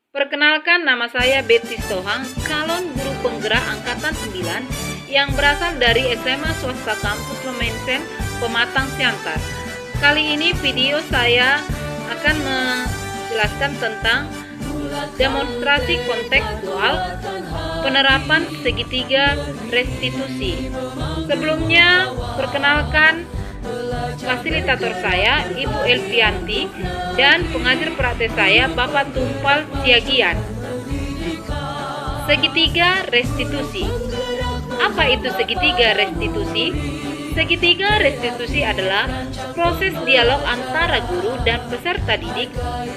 Perkenalkan, nama saya Betty Stohang, calon guru penggerak Angkatan 9 yang berasal dari SMA Swasta Kampus Lemensen, Pematang Siantar. Kali ini video saya akan menjelaskan tentang demonstrasi kontekstual penerapan segitiga restitusi. Sebelumnya, perkenalkan fasilitator saya, Ibu Elvianti, dan pengajar praktek saya, Bapak Tumpal Siagian. Segitiga restitusi. Apa itu segitiga restitusi? Segitiga restitusi adalah proses dialog antara guru dan peserta didik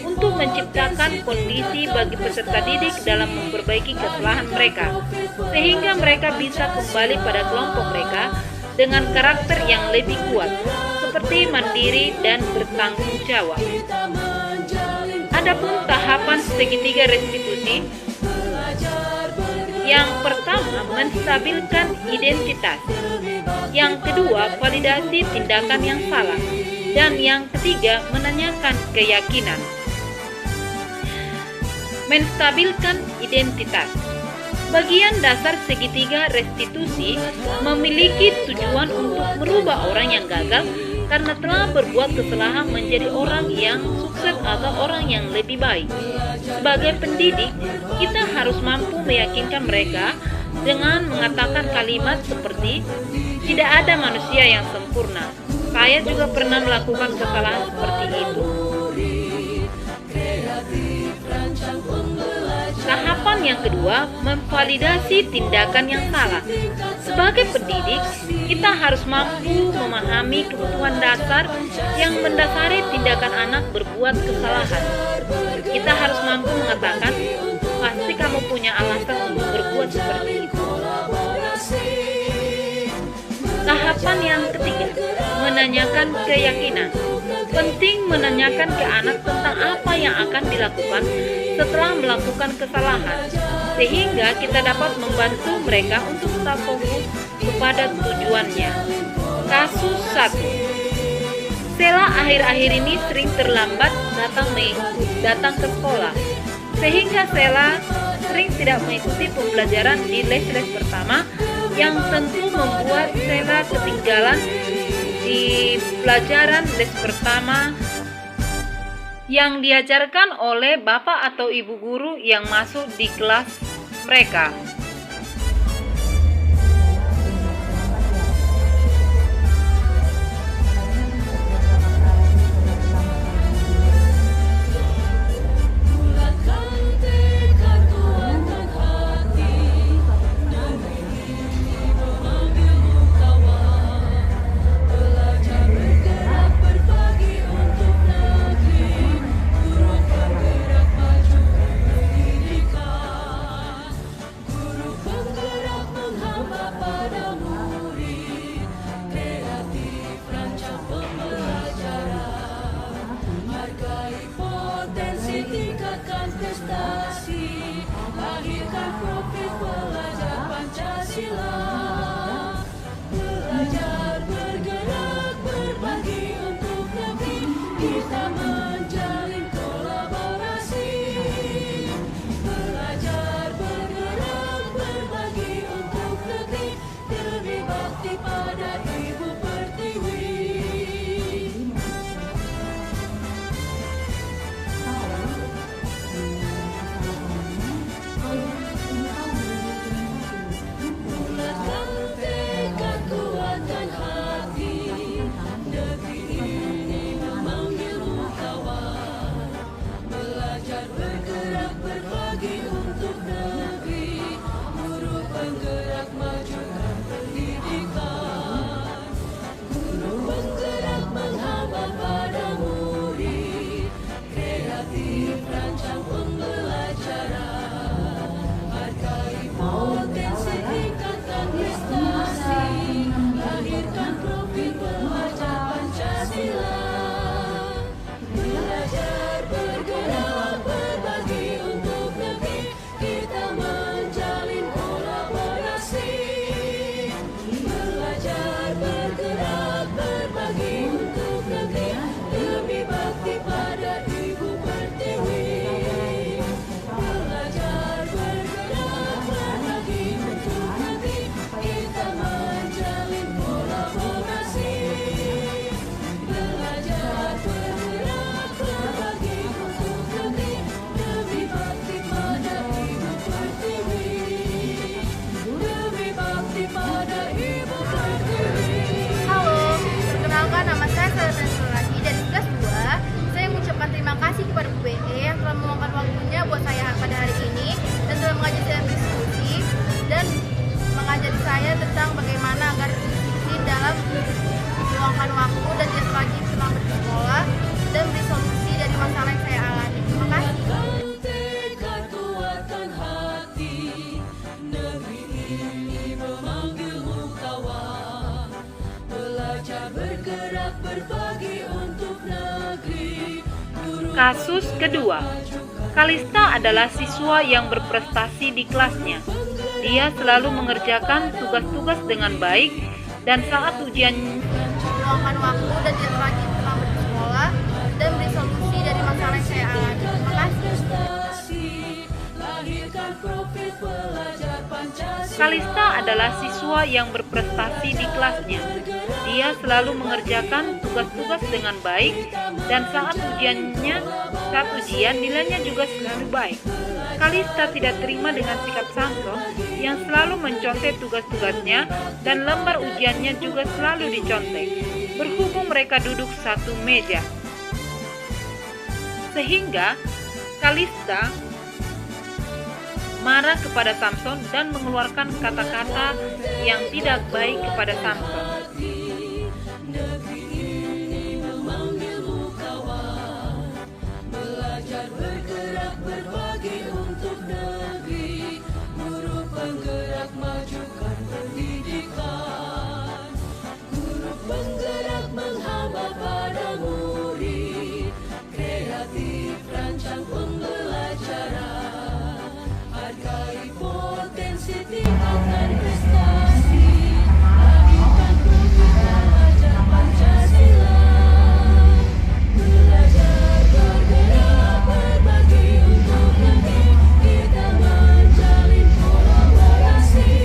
untuk menciptakan kondisi bagi peserta didik dalam memperbaiki kesalahan mereka, sehingga mereka bisa kembali pada kelompok mereka dengan karakter yang lebih kuat, seperti mandiri dan bertanggung jawab. Adapun tahapan segitiga restitusi, yang pertama menstabilkan identitas, yang kedua validasi tindakan yang salah, dan yang ketiga menanyakan keyakinan. Menstabilkan identitas. Bagian dasar segitiga restitusi memiliki tujuan untuk merubah orang yang gagal karena telah berbuat kesalahan menjadi orang yang sukses atau orang yang lebih baik. Sebagai pendidik, kita harus mampu meyakinkan mereka dengan mengatakan kalimat seperti, "Tidak ada manusia yang sempurna. Saya juga pernah melakukan kesalahan seperti itu." Tahapan yang kedua, memvalidasi tindakan yang salah. Sebagai pendidik, kita harus mampu memahami kebutuhan dasar yang mendasari tindakan anak berbuat kesalahan. Kita harus mampu mengatakan, pasti kamu punya alasan untuk berbuat seperti itu. Tahapan yang ketiga, menanyakan keyakinan. Penting menanyakan ke anak tentang apa yang akan dilakukan setelah melakukan kesalahan, sehingga kita dapat membantu mereka untuk tetap fokus kepada tujuannya. Kasus 1. Sela akhir-akhir ini sering terlambat datang ke sekolah, sehingga Sela sering tidak mengikuti pembelajaran di les-les pertama, yang tentu membuat Sela ketinggalan di pelajaran les pertama yang diajarkan oleh bapak atau ibu guru yang masuk di kelas mereka. Lahirkan profil pelajar Pancasila, belajar bergerak berbagi untuk negeri, kita menjalin kolaborasi. Belajar bergerak berbagi untuk negeri, demi bakti pada Ibu Pertiwi. Let's go. Kasus kedua, Kalista adalah siswa yang berprestasi di kelasnya. Dia selalu mengerjakan tugas-tugas dengan baik dan saat ujian meluangkan waktu dan tidak lagi terlambat ke sekolah dan beri solusi dari masalah yang saya alami. Terima kasih. Kalista adalah siswa yang berprestasi di kelasnya. Dia selalu mengerjakan tugas-tugas dengan baik dan saat ujian nilainya juga selalu baik. Kalista tidak terima dengan sikap Samson yang selalu mencontek tugas-tugasnya dan lembar ujiannya juga selalu dicontek. Berhubung mereka duduk satu meja, sehingga Kalista marah kepada Samson dan mengeluarkan kata-kata yang tidak baik kepada Samson. Belajar bergerak berbagi untuk negeri, guru penggerak majukan pendidikan, guru penggerak menghamba pada murid, kreatif rancang pembelajaran, hargai potensi tingkatkan prestasi, lahirkan profil pelajar Pancasila. Belajar bergerak berbagi untuk negeri, kita menjalin kolaborasi.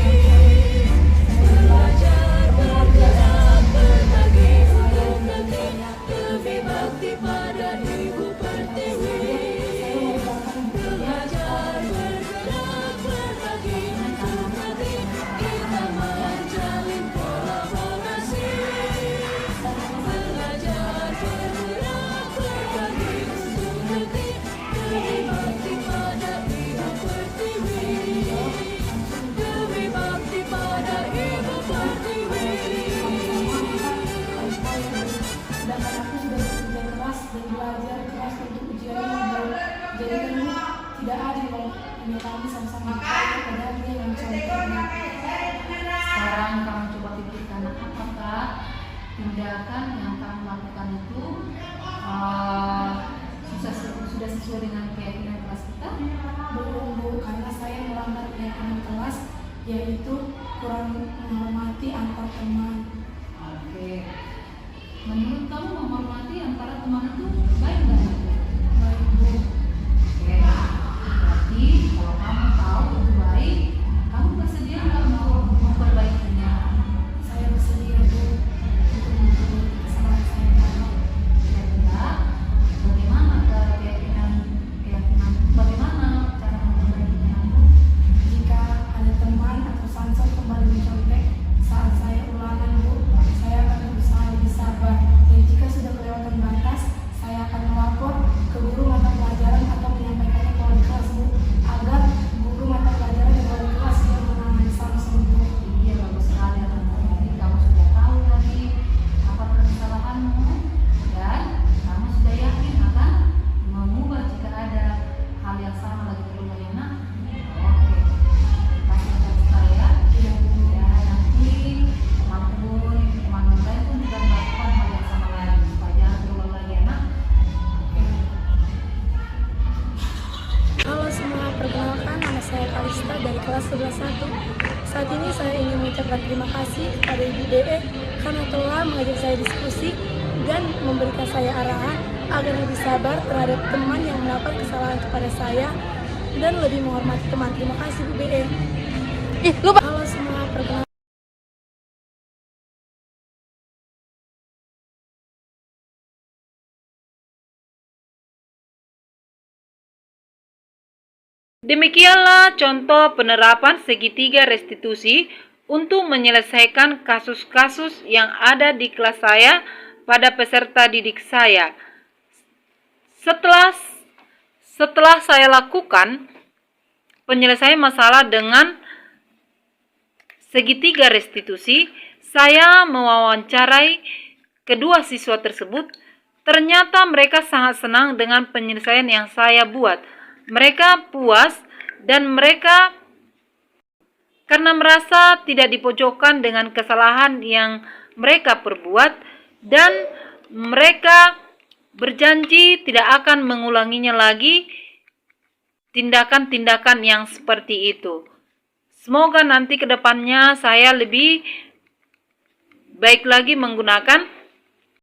Belajar bergerak berbagi untuk negeri, lebih bakti pada Ibu Pertiwi. Belajar bergerak berbagi untuk negeri, kita menjalin kolaborasi. Belajar bergerak berbagi untuk negeri, lebih bakti pada Ibu Pertiwi. Lebih bakti pada Ibu Pertiwi. Sedangkan aku sudah bekerja keras dan belajar keras untuk ujian ini. Jadi kan tidak adil kalau hanya kami sama-sama berkarya padahal dia yang contohnya. Sekarang kamu coba pikirkan apakah tindakan yang kamu lakukan itu sudah sesuai dengan keyakinan kelas kita? Belum Bu, karena saya melanggar keyakinan kelas, yaitu kurang menghormati antar teman. Oke. Menurut kamu menghormati antara teman itu baik nggak? Baik Bu. Oke. Berarti kalau kamu tahu itu baik, kamu bersedia nggak untuk memperbaikinya? Saya bersedia Bu untuk memperbaiki kesalahan saya. Kira-kira bagaimana bagaimana cara memperbaikinya? Jika ada teman atau Samson kembali mencontek saat saya ulangan Bu, saya akan berusaha lebih sabar. Dan jika sudah melewati batas, saya akan melapor ke guru mata pelajaran atau menyampaikannya ke wali kelas Bu, agar guru mata pelajaran dan wali kelas yang menangani Samson Bu. Iya, bagus sekali. Jadi kamu sudah tahu tadi apa kesalahanmu dan kamu sudah yakin akan mengubah jika ada hal yang sama lagi berulang ya nak. Oke, kasih tahu saya. Ya, nanti teman lain pun juga melakukan hal yang sama lagi supaya jangan berulang lagi ya nak. Halo semua, perkenalkan nama saya Kalista dari kelas 11-1. Saat ini saya ingin mengucapkan terima kasih kepada Ibu DE karena telah mengajak saya diskusi dan memberikan saya arahan agar lebih sabar terhadap teman yang melakukan kesalahan kepada saya dan lebih menghormati teman. Terima kasih Bu DE. Halo semua, perkenalkan. Demikianlah contoh penerapan segitiga restitusi untuk menyelesaikan kasus-kasus yang ada di kelas saya pada peserta didik saya. Setelah saya lakukan penyelesaian masalah dengan segitiga restitusi, saya mewawancarai kedua siswa tersebut. Ternyata mereka sangat senang dengan penyelesaian yang saya buat. Mereka puas dan mereka karena merasa tidak dipojokkan dengan kesalahan yang mereka perbuat dan mereka berjanji tidak akan mengulanginya lagi tindakan-tindakan yang seperti itu. Semoga nanti ke depannya saya lebih baik lagi menggunakan